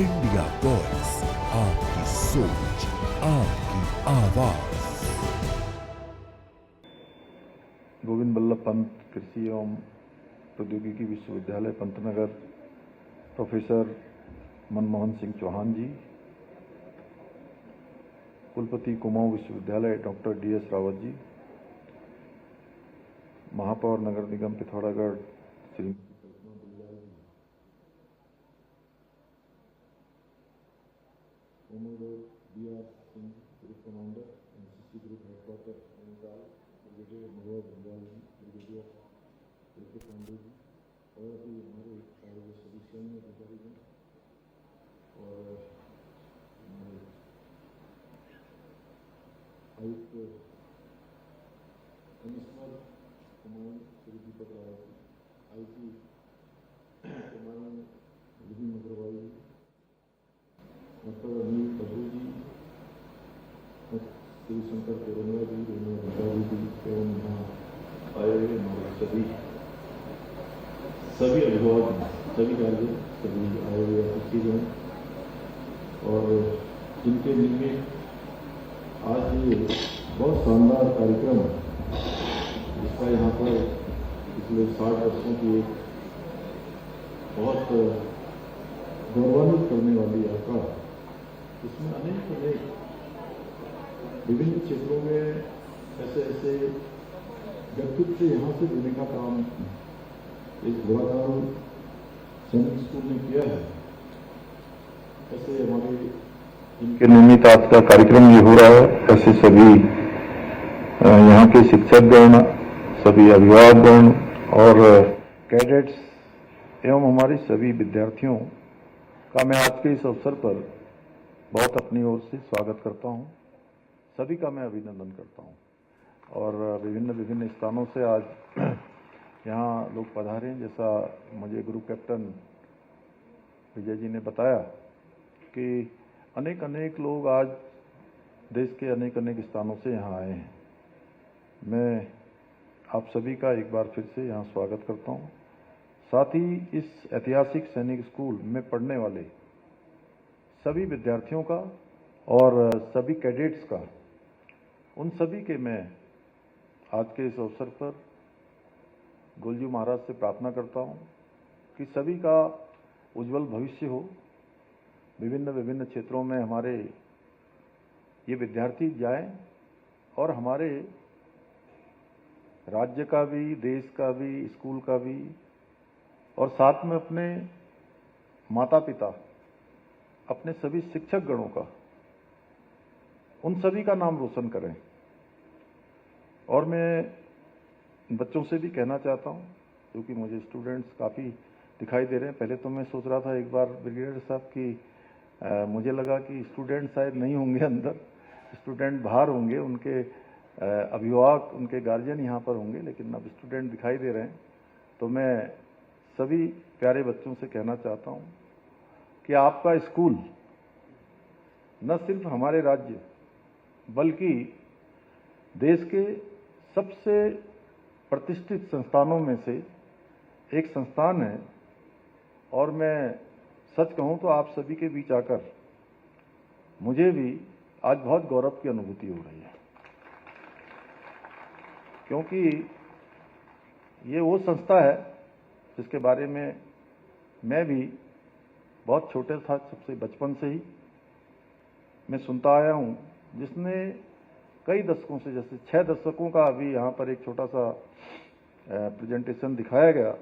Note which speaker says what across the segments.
Speaker 1: India voice, आपकी सोच, आपकी आवाज।
Speaker 2: गोविंद बल्लभ पंत कृषि एवं प्रौद्योगिकी विश्वविद्यालय पंतनगर, प्रोफेसर मनमोहन सिंह चौहान जी, कुलपति कुमाऊं विश्वविद्यालय डॉक्टर डी.एस. रावत जी, महापौर नगर निगम Pithoragarh Shri B R. Singh, group commander NCC group headquarter Nainital, brigadier Manohar Banjal ji, brigadier K Pande जी, और भी हमारे सारे सभी सैन्य अधिकारीगण और हमारे आयुक्त कमिश्नर कुमाऊं श्री दीपक रावत जी, आईजी कुमाऊं विपिन अग्रवाल जी, डॉक्टर अनिल कपूर जी, श्री शंकर कोरोनिया जी, रेणु अधिकारी जी एवं यहाँ आए हुए हमारे सभी अभिभावक, सभी कार्य, सभी आए हुए अतिथिगण और जिनके दिल में आज ये बहुत शानदार कार्यक्रम जिसका यहाँ पर पिछले 60 वर्षों की एक बहुत गौरवान्वित करने वाली यात्रा, इसमें अनेक विभिन्न क्षेत्रों में ऐसे व्यक्तित्व यहाँ से देने का काम इस घोड़ाखाल सैनिक स्कूल ने किया है। ऐसे हमारे इनके निमित्त आज का कार्यक्रम ये हो रहा है। ऐसे सभी यहाँ के शिक्षकगण, सभी अभिभावकगण और कैडेट्स एवं हमारे सभी विद्यार्थियों का मैं आज के इस अवसर पर बहुत अपनी ओर से स्वागत करता हूँ। सभी का मैं अभिनंदन करता हूँ और विभिन्न स्थानों से आज यहाँ लोग पधारे हैं। जैसा मुझे ग्रुप कैप्टन विजय जी ने बताया कि अनेक लोग आज देश के अनेक स्थानों से यहाँ आए हैं। मैं आप सभी का एक बार फिर से यहाँ स्वागत करता हूँ। साथ ही इस ऐतिहासिक सैनिक स्कूल में पढ़ने वाले सभी विद्यार्थियों का और सभी कैडेट्स का, उन सभी के मैं आज के इस अवसर पर गुरुजी महाराज से प्रार्थना करता हूँ कि सभी का उज्जवल भविष्य हो। विभिन्न क्षेत्रों में हमारे ये विद्यार्थी जाएं और हमारे राज्य का भी, देश का भी, स्कूल का भी और साथ में अपने माता पिता, अपने सभी शिक्षक गणों का, उन सभी का नाम रोशन करें। और मैं बच्चों से भी कहना चाहता हूं, क्योंकि मुझे स्टूडेंट्स काफ़ी दिखाई दे रहे हैं। पहले तो मैं सोच रहा था एक बार ब्रिगेडियर साहब की मुझे लगा कि स्टूडेंट शायद नहीं होंगे अंदर, स्टूडेंट बाहर होंगे, उनके अभिभावक, उनके गार्जियन यहाँ पर होंगे, लेकिन अब स्टूडेंट दिखाई दे रहे हैं। तो मैं सभी प्यारे बच्चों से कहना चाहता हूँ कि आपका स्कूल न सिर्फ हमारे राज्य बल्कि देश के सबसे प्रतिष्ठित संस्थानों में से एक संस्थान है। और मैं सच कहूं तो आप सभी के बीच आकर मुझे भी आज बहुत गौरव की अनुभूति हो रही है, क्योंकि ये वो संस्था है जिसके बारे में मैं भी बहुत छोटे था, सबसे बचपन से ही मैं सुनता आया हूं, जिसने कई दशकों से, जैसे 6 दशकों का अभी यहाँ पर एक छोटा सा प्रेजेंटेशन दिखाया गया,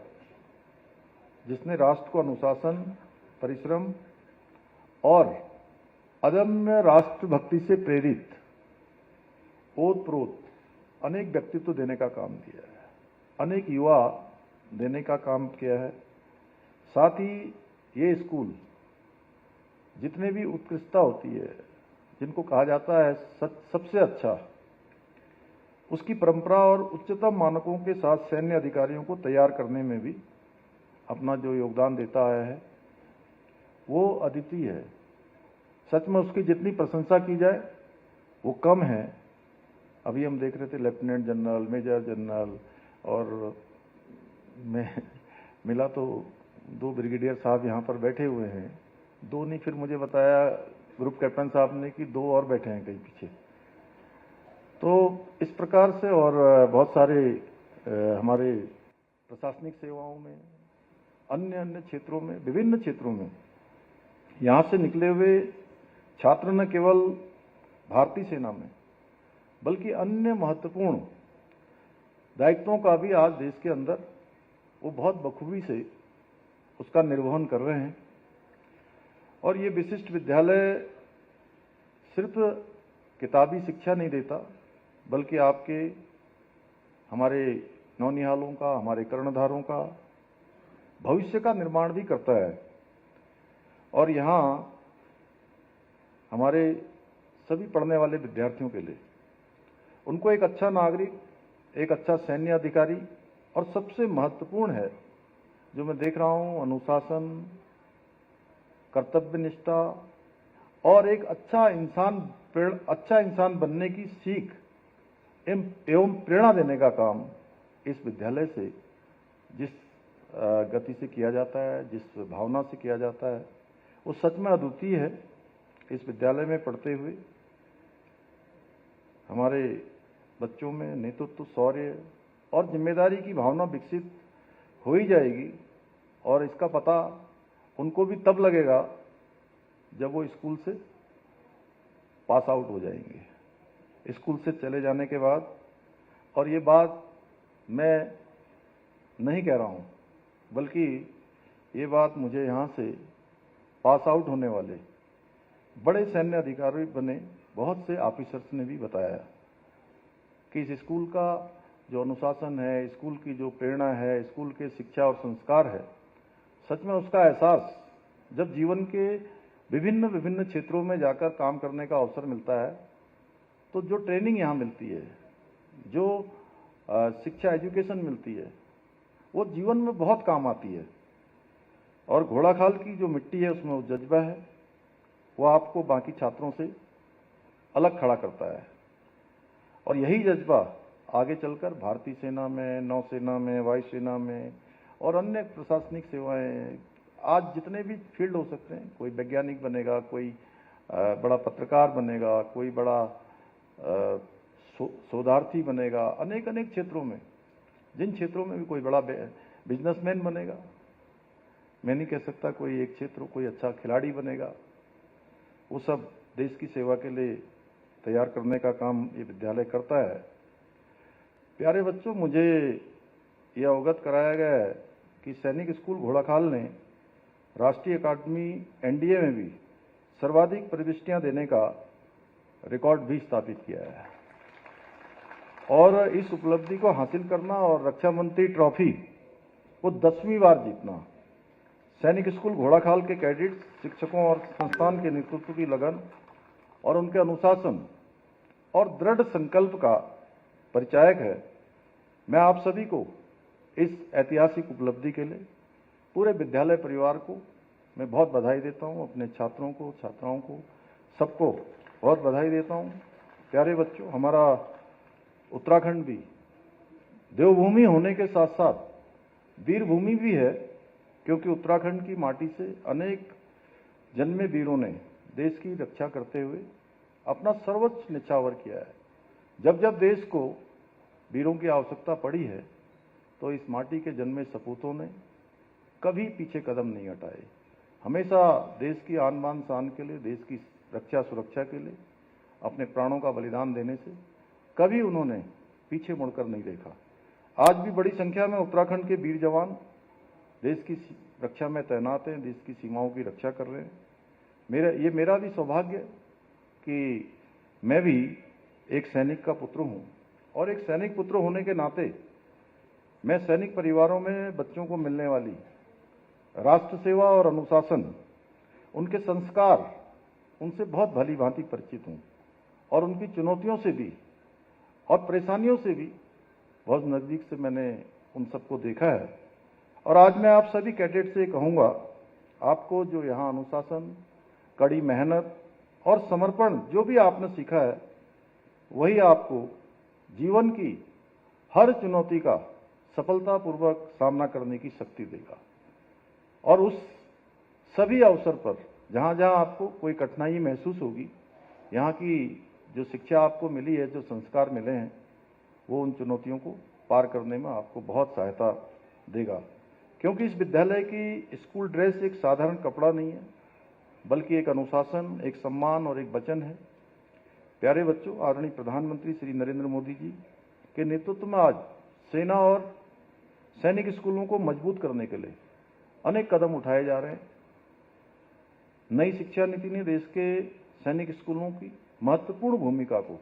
Speaker 2: जिसने राष्ट्र को अनुशासन, परिश्रम और अदम्य राष्ट्रभक्ति से प्रेरित ओतप्रोत अनेक व्यक्तित्व देने का काम किया है, अनेक युवा देने का काम किया है। साथ ही ये स्कूल जितने भी उत्कृष्टता होती है, जिनको कहा जाता है सबसे अच्छा, उसकी परंपरा और उच्चतम मानकों के साथ सैन्य अधिकारियों को तैयार करने में भी अपना जो योगदान देता आया है वो अद्वितीय है। सच में उसकी जितनी प्रशंसा की जाए वो कम है। अभी हम देख रहे थे लेफ्टिनेंट जनरल, मेजर जनरल, और मैं मिला तो 2 ब्रिगेडियर साहब यहाँ पर बैठे हुए हैं, 2 नहीं, फिर मुझे बताया ग्रुप कैप्टन साहब ने कि 2 और बैठे हैं कहीं पीछे। तो इस प्रकार से और बहुत सारे हमारे प्रशासनिक सेवाओं में, अन्य अन्य क्षेत्रों में, विभिन्न क्षेत्रों में यहाँ से निकले हुए छात्र न केवल भारतीय सेना में बल्कि अन्य महत्वपूर्ण दायित्वों का भी आज देश के अंदर वो बहुत बखूबी से उसका निर्वहन कर रहे हैं। और ये विशिष्ट विद्यालय सिर्फ किताबी शिक्षा नहीं देता बल्कि आपके हमारे नौनिहालों का, हमारे कर्णधारों का भविष्य का निर्माण भी करता है। और यहाँ हमारे सभी पढ़ने वाले विद्यार्थियों के लिए उनको एक अच्छा नागरिक, एक अच्छा सैन्य अधिकारी और सबसे महत्वपूर्ण है जो मैं देख रहा हूँ, अनुशासन, कर्तव्य निष्ठा और एक अच्छा इंसान बनने की सीख एवं प्रेरणा देने का काम इस विद्यालय से जिस गति से किया जाता है, जिस भावना से किया जाता है, वो सच में अद्वितीय है। इस विद्यालय में पढ़ते हुए हमारे बच्चों में नेतृत्व, शौर्य और जिम्मेदारी की भावना विकसित हो ही जाएगी। और इसका पता उनको भी तब लगेगा जब वो स्कूल से पास आउट हो जाएंगे, स्कूल से चले जाने के बाद। और ये बात मैं नहीं कह रहा हूँ, बल्कि ये बात मुझे यहाँ से पास आउट होने वाले बड़े सैन्य अधिकारी बने बहुत से ऑफिसर्स ने भी बताया कि इस स्कूल का जो अनुशासन है, स्कूल की जो प्रेरणा है, स्कूल के शिक्षा और संस्कार है, सच में उसका एहसास जब जीवन के विभिन्न विभिन्न क्षेत्रों में जाकर काम करने का अवसर मिलता है, तो जो ट्रेनिंग यहाँ मिलती है, जो शिक्षा एजुकेशन मिलती है, वो जीवन में बहुत काम आती है। और घोड़ाखाल की जो मिट्टी है उसमें वो जज्बा है, वो आपको बाकी छात्रों से अलग खड़ा करता है। और यही जज्बा आगे चलकर भारतीय सेना में, नौसेना में, वायुसेना में और अन्य प्रशासनिक सेवाएं, आज जितने भी फील्ड हो सकते हैं, कोई वैज्ञानिक बनेगा, कोई बड़ा पत्रकार बनेगा, कोई बड़ा शोधार्थी बनेगा, अनेक अनेक क्षेत्रों में, जिन क्षेत्रों में भी कोई बड़ा बिजनेसमैन बनेगा, मैं नहीं कह सकता कोई एक क्षेत्र कोई अच्छा खिलाड़ी बनेगा, वो सब देश की सेवा के लिए तैयार करने का काम ये विद्यालय करता है। प्यारे बच्चों, मुझे ये अवगत कराया गया है कि सैनिक स्कूल घोड़ाखाल ने राष्ट्रीय अकादमी एनडीए में भी सर्वाधिक प्रविष्टियां देने का रिकॉर्ड भी स्थापित किया है। और इस उपलब्धि को हासिल करना और रक्षा मंत्री ट्रॉफी को 10वीं बार जीतना, सैनिक स्कूल घोड़ाखाल के कैडेट्स, शिक्षकों और संस्थान के नेतृत्व की लगन और उनके अनुशासन और दृढ़ संकल्प का परिचायक है। मैं आप सभी को इस ऐतिहासिक उपलब्धि के लिए, पूरे विद्यालय परिवार को मैं बहुत बधाई देता हूं, अपने छात्रों को, छात्राओं को, सबको बहुत बधाई देता हूं। प्यारे बच्चों, हमारा उत्तराखंड भी देवभूमि होने के साथ साथ वीरभूमि भी है, क्योंकि उत्तराखंड की माटी से अनेक जन्मे वीरों ने देश की रक्षा करते हुए अपना सर्वोच्च न्यौछावर किया है। जब जब देश को वीरों की आवश्यकता पड़ी है, तो इस माटी के जन्मे सपूतों ने कभी पीछे कदम नहीं हटाए। हमेशा देश की आन बान शान के लिए, देश की रक्षा सुरक्षा के लिए अपने प्राणों का बलिदान देने से कभी उन्होंने पीछे मुड़कर नहीं देखा। आज भी बड़ी संख्या में उत्तराखंड के वीर जवान देश की रक्षा में तैनात हैं, देश की सीमाओं की रक्षा कर रहे हैं। मेरा भी सौभाग्य कि मैं भी एक सैनिक का पुत्र हूं, और एक सैनिक पुत्र होने के नाते मैं सैनिक परिवारों में बच्चों को मिलने वाली राष्ट्र सेवा और अनुशासन, उनके संस्कार, उनसे बहुत भली भांति परिचित हूं, और उनकी चुनौतियों से भी और परेशानियों से भी बहुत नज़दीक से मैंने उन सबको देखा है। और आज मैं आप सभी कैडेट से कहूँगा, आपको जो यहाँ अनुशासन, कड़ी मेहनत और समर्पण जो भी आपने सीखा है, वही आपको जीवन की हर चुनौती का सफलतापूर्वक सामना करने की शक्ति देगा। और उस सभी अवसर पर जहाँ जहाँ आपको कोई कठिनाई महसूस होगी, यहाँ की जो शिक्षा आपको मिली है, जो संस्कार मिले हैं, वो उन चुनौतियों को पार करने में आपको बहुत सहायता देगा। क्योंकि इस विद्यालय की स्कूल ड्रेस एक साधारण कपड़ा नहीं है, बल्कि एक अनुशासन, एक सम्मान और एक वचन है। प्यारे बच्चों, आदरणीय प्रधानमंत्री श्री नरेंद्र मोदी जी के नेतृत्व में आज सेना और सैनिक स्कूलों को मजबूत करने के लिए अनेक कदम उठाए जा रहे हैं। नई शिक्षा नीति ने देश के सैनिक स्कूलों की महत्वपूर्ण भूमिका को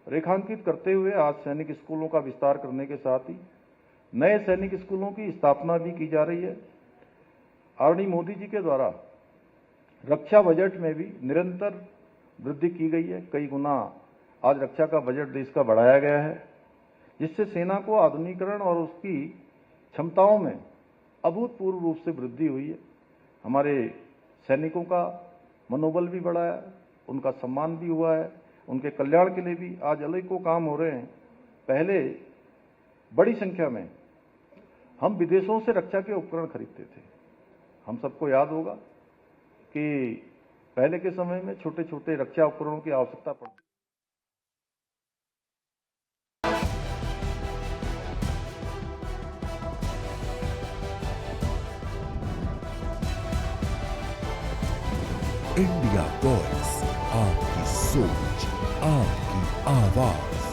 Speaker 2: रेखांकित करते हुए आज सैनिक स्कूलों का विस्तार करने के साथ ही नए सैनिक स्कूलों की स्थापना भी की जा रही है। आदरणीय मोदी जी के द्वारा रक्षा बजट में भी निरंतर वृद्धि की गई है। कई गुना आज रक्षा का बजट देश का बढ़ाया गया है, जिससे सेना को आधुनिकीकरण और उसकी क्षमताओं में अभूतपूर्व रूप से वृद्धि हुई है। हमारे सैनिकों का मनोबल भी बढ़ा है, उनका सम्मान भी हुआ है, उनके कल्याण के लिए भी आज अनेकों काम हो रहे हैं। पहले बड़ी संख्या में हम विदेशों से रक्षा के उपकरण खरीदते थे। हम सबको याद होगा कि पहले के समय में छोटे छोटे रक्षा उपकरणों की आवश्यकता पड़ती।
Speaker 1: इंडिया वॉइस, आपकी सोच, आपकी आवाज।